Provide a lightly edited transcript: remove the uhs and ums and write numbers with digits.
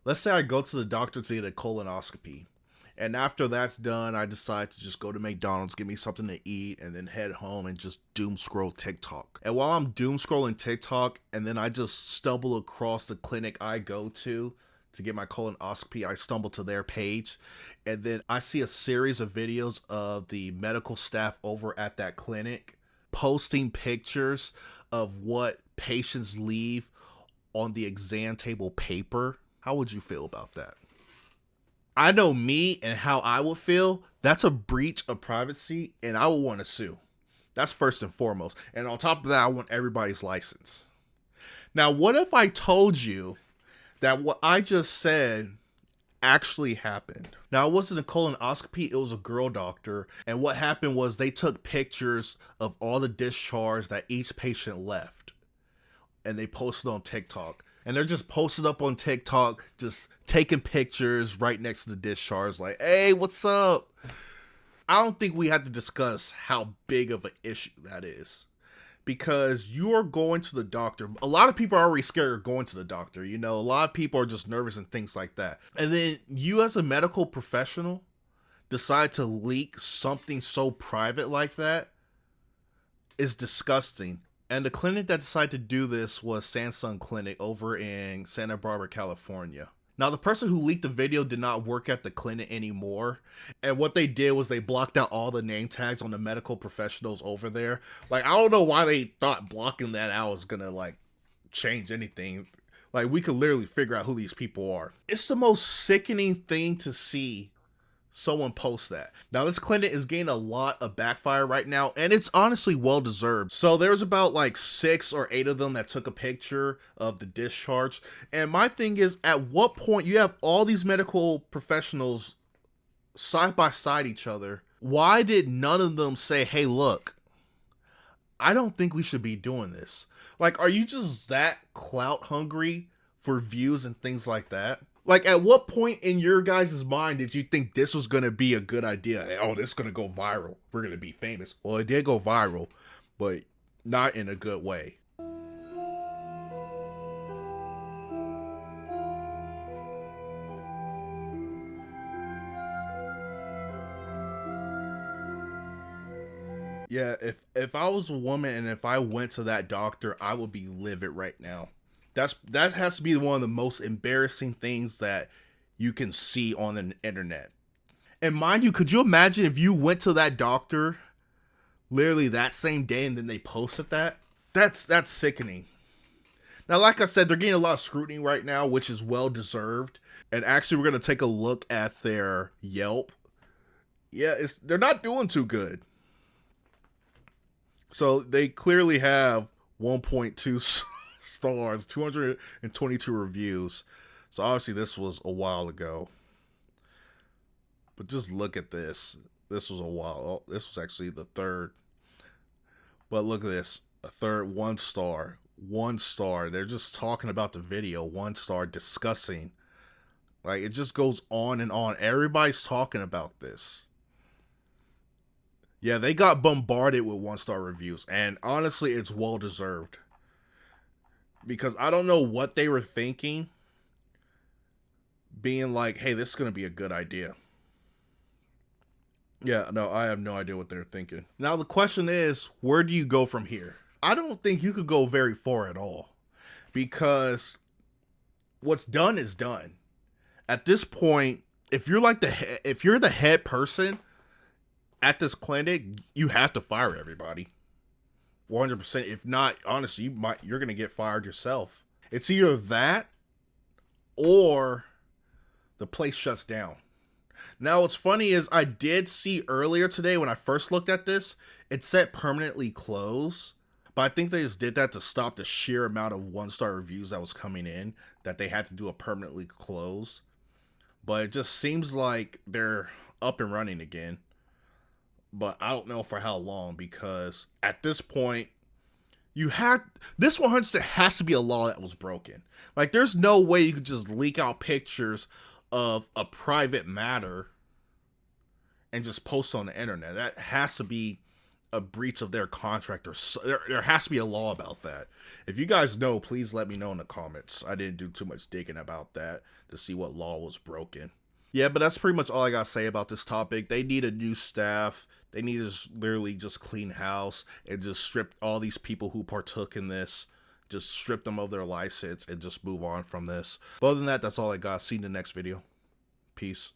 Let's say I go to the doctor to get a colonoscopy. And after that's done, I decide to just go to McDonald's, get me something to eat, and then head home and just doom scroll TikTok. And while I'm doom scrolling TikTok, and then I just stumble across the clinic I go to get my colonoscopy, I stumble to their page, and then I see a series of videos of the medical staff over at that clinic posting pictures of what patients leave on the exam table paper. How would you feel about that? I know me and how I would feel. That's a breach of privacy, and I would want to sue. That's first and foremost. And on top of that, I want everybody's license. Now, what if I told you that what I just said actually happened? Now, it wasn't a colonoscopy, it was a girl doctor. And what happened was they took pictures of all the discharge that each patient left and they posted on TikTok. And they're just posted up on TikTok, just taking pictures right next to the discharge, like, hey, what's up? I don't think we have to discuss how big of an issue that is. Because you're going to the doctor. A lot of people are already scared of going to the doctor. You know, a lot of people are just nervous and things like that. And then you, as a medical professional, decide to leak something so private like that is disgusting. And the clinic that decided to do this was Samsung Clinic over in Santa Barbara, California. Now, the person who leaked the video did not work at the clinic anymore. And what they did was they blocked out all the name tags on the medical professionals over there. Like, I don't know why they thought blocking that out was gonna, like, change anything. Like, we could literally figure out who these people are. It's the most sickening thing to see someone post that. Now, this clinic is getting a lot of backfire right now, and it's honestly well deserved. So there's about like 6 or 8 of them that took a picture of the discharge. And my thing is, at what point you have all these medical professionals side by side each other, why did none of them say, hey, look, I don't think we should be doing this? Like, are you just that clout hungry for views and things like that? Like, at what point in your guys' mind did you think this was going to be a good idea? Oh, this is going to go viral. We're going to be famous. Well, it did go viral, but not in a good way. Yeah, if I was a woman and if I went to that doctor, I would be livid right now. That has to be one of the most embarrassing things that you can see on the internet. And mind you, could you imagine if you went to that doctor literally that same day and then they posted that? That's sickening. Now, like I said, they're getting a lot of scrutiny right now, which is well deserved. And actually, we're gonna take a look at their Yelp. Yeah, they're not doing too good. So they clearly have 1.2 stars, 222 reviews. So obviously this was a while ago. But just look at this. This was a while. Oh, this was actually the third. But look at this. A third, 1 star. 1 star. They're just talking about the video. 1 star, discussing. Like, it just goes on and on. Everybody's talking about this. Yeah, they got bombarded with 1 star reviews. And honestly, it's well deserved. Because I don't know what they were thinking, being like, hey, this is going to be a good idea. Yeah, no, I have no idea what they're thinking. Now, the question is, where do you go from here? I don't think you could go very far at all. Because what's done is done. At this point, if you're like if you're the head person at this clinic, you have to fire everybody. 100%. If not, honestly, you're gonna get fired yourself. It's either that or the place shuts down. Now, what's funny is I did see earlier today when I first looked at this, it said permanently closed. But I think they just did that to stop the sheer amount of 1 star reviews that was coming in, that they had to do a permanently close. But it just seems like they're up and running again. But I don't know for how long, because at this point, you had this 100% has to be a law that was broken. Like, there's no way you could just leak out pictures of a private matter and just post on the internet. That has to be a breach of their contract, or there has to be a law about that. If you guys know, please let me know in the comments. I didn't do too much digging about that to see what law was broken. Yeah, but that's pretty much all I gotta say about this topic. They need a new staff. They need to literally just clean house and just strip all these people who partook in this. Just strip them of their license and just move on from this. But other than that, that's all I got. See you in the next video. Peace.